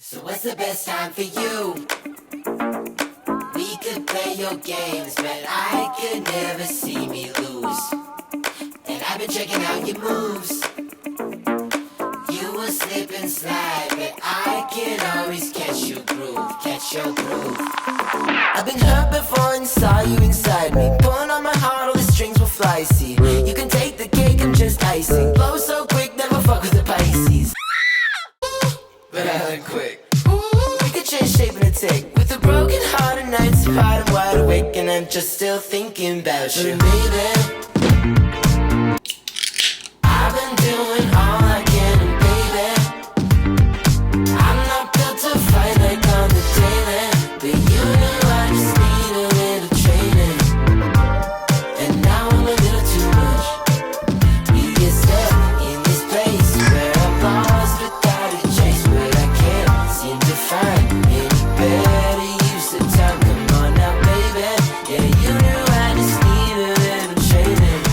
So what's the best time for you? We could play your games, but I could never see me lose. And I've been checking out your moves. You will slip and slide, but I can always catch your groove. I've been hurt before and saw you inside me. Pulling on my heart, all the strings will fly, see. You can take the cake, I'm just icing. Blow so quick, never fuck with the Pisces. But I learn quick. We could change shape in a tick. With a broken heart and nights apart, I'm wide awake and I'm just still thinking about you, baby. I've been doing all I can, and baby, I'm not built to fight like on the daily. But you know I just need a little training, and now I'm a little too much. We get stuck in this place where I'm lost without a chase, but I can't seem to find any better use of time. Come on now, baby, yeah, you know I just need a little training.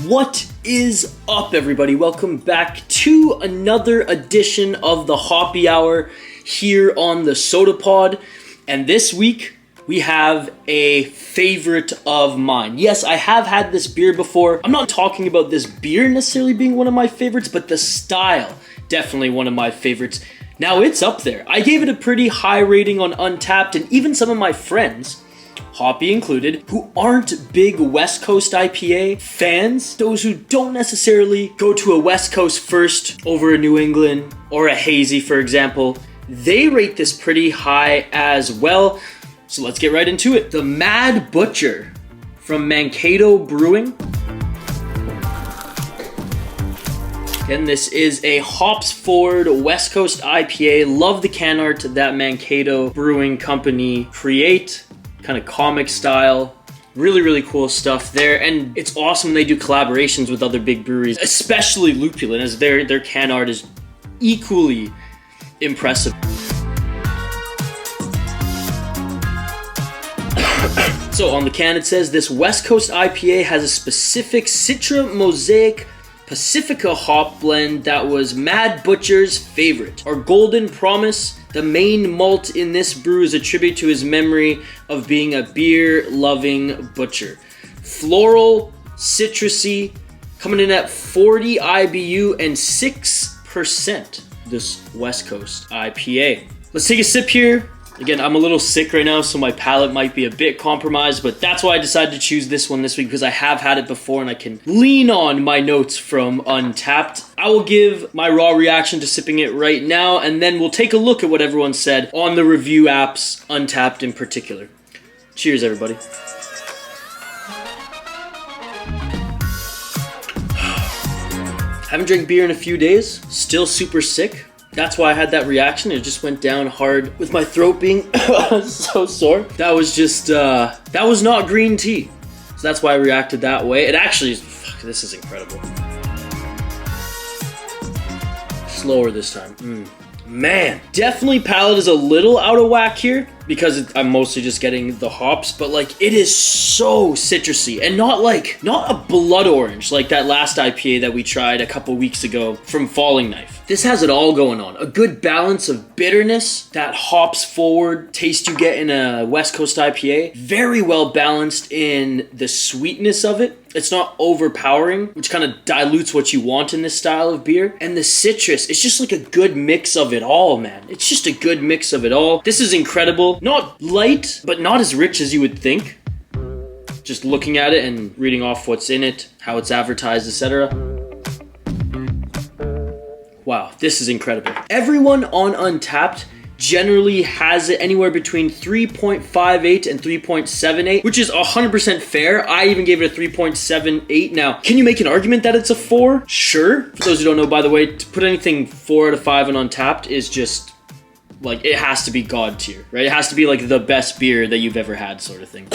What is up, everybody? Welcome back to another edition of the Hoppy Hour here on the Soda Pod. And this week, we have a favorite of mine. Yes, I have had this beer before. I'm not talking about this beer necessarily being one of my favorites, but the style, definitely one of my favorites. Now, it's up there. I gave it a pretty high rating on Untappd, and even some of my friends, Hoppy included, who aren't big West Coast IPA fans, those who don't necessarily go to a West Coast first over a New England or a hazy, for example, they rate this pretty high as well. So let's get right into it. The Mad Butcher from Mankato Brewing. Again, this is a hops-forward West Coast IPA. Love the can art that Mankato Brewing Company create. Kind of comic style, really cool stuff there, and it's awesome when they do collaborations with other big breweries, especially Lupulin, as their can art is equally impressive. So on the can it says, this West Coast IPA has a specific Citra-Mosaic-Pacifica hop blend that was Mad Butcher's favorite. Our golden promise, the main malt in this brew is a tribute to his memory of being a beer-loving butcher. Floral, citrusy, coming in at 40 IBU and 6%, this West Coast IPA. Let's take a sip here. Again, I'm a little sick right now, so my palate might be a bit compromised, but that's why I decided to choose this one this week, because I have had it before and I can lean on my notes from Untappd. I will give my raw reaction to sipping it right now, and then we'll take a look at what everyone said on the review apps, Untappd in particular. Cheers, everybody. Haven't drank beer in a few days, still super sick. That's why I had that reaction. It just went down hard with my throat being so sore. That was just, that was not green tea. So that's why I reacted that way. It actually is, fuck, this is incredible. Slower this time. Man, definitely palate is a little out of whack here because I'm mostly just getting the hops, but like it is so citrusy and not a blood orange like that last IPA that we tried a couple weeks ago from Falling Knife. This has it all going on. A good balance of bitterness, that hops forward taste you get in a West Coast IPA. Very well balanced in the sweetness of it. It's not overpowering, which kind of dilutes what you want in this style of beer. And the citrus, it's just like a good mix of it all, man. It's just a good mix of it all. This is incredible. Not light, but not as rich as you would think. Just looking at it and reading off what's in it, how it's advertised, etc. Wow, this is incredible. Everyone on Untappd generally has it anywhere between 3.58 and 3.78, which is 100% fair. I even gave it a 3.78. Now, can you make an argument that it's a 4? Sure. For those who don't know, by the way, to put anything 4 out of 5 on Untappd is just, like, it has to be God tier, right? It has to be, like, the best beer that you've ever had sort of thing.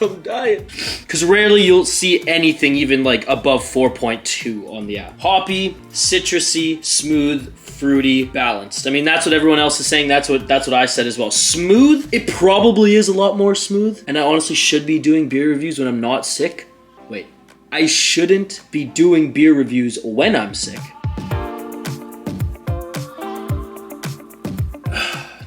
I'm dying. Because rarely you'll see anything even, like, above 4.2 on the app. Hoppy, citrusy, smooth, fruity, balanced. I mean, that's what everyone else is saying. That's what I said as well. Smooth, it probably is a lot more smooth. And I honestly should be doing beer reviews when I'm not sick. Wait, I shouldn't be doing beer reviews when I'm sick.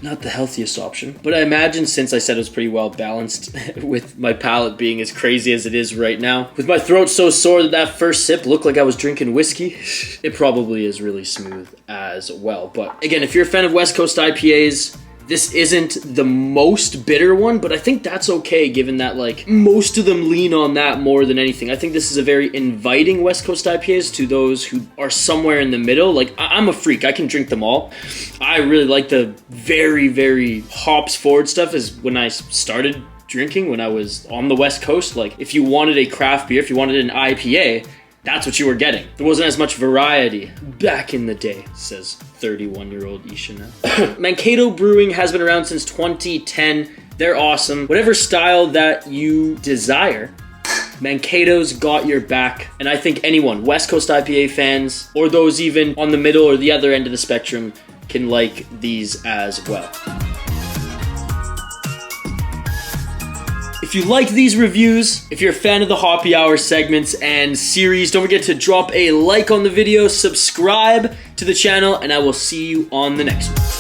Not the healthiest option, but I imagine since I said it was pretty well balanced with my palate being as crazy as it is right now, with my throat so sore that that first sip looked like I was drinking whiskey, it probably is really smooth as well. But again, if you're a fan of West Coast IPAs, this isn't the most bitter one, but I think that's okay given that like most of them lean on that more than anything. I think this is a very inviting West Coast IPAs to those who are somewhere in the middle. Like I'm a freak, I can drink them all. I really like the very, very hops forward stuff is when I started drinking when I was on the West Coast. Like if you wanted a craft beer, if you wanted an IPA, that's what you were getting. There wasn't as much variety back in the day, says 31-year-old Isha now. Mankato Brewing has been around since 2010. They're awesome. Whatever style that you desire, Mankato's got your back. And I think anyone, West Coast IPA fans, or those even on the middle or the other end of the spectrum, can like these as well. If you like these reviews, if you're a fan of the Hoppy Hour segments and series, don't forget to drop a like on the video, subscribe to the channel, and I will see you on the next one.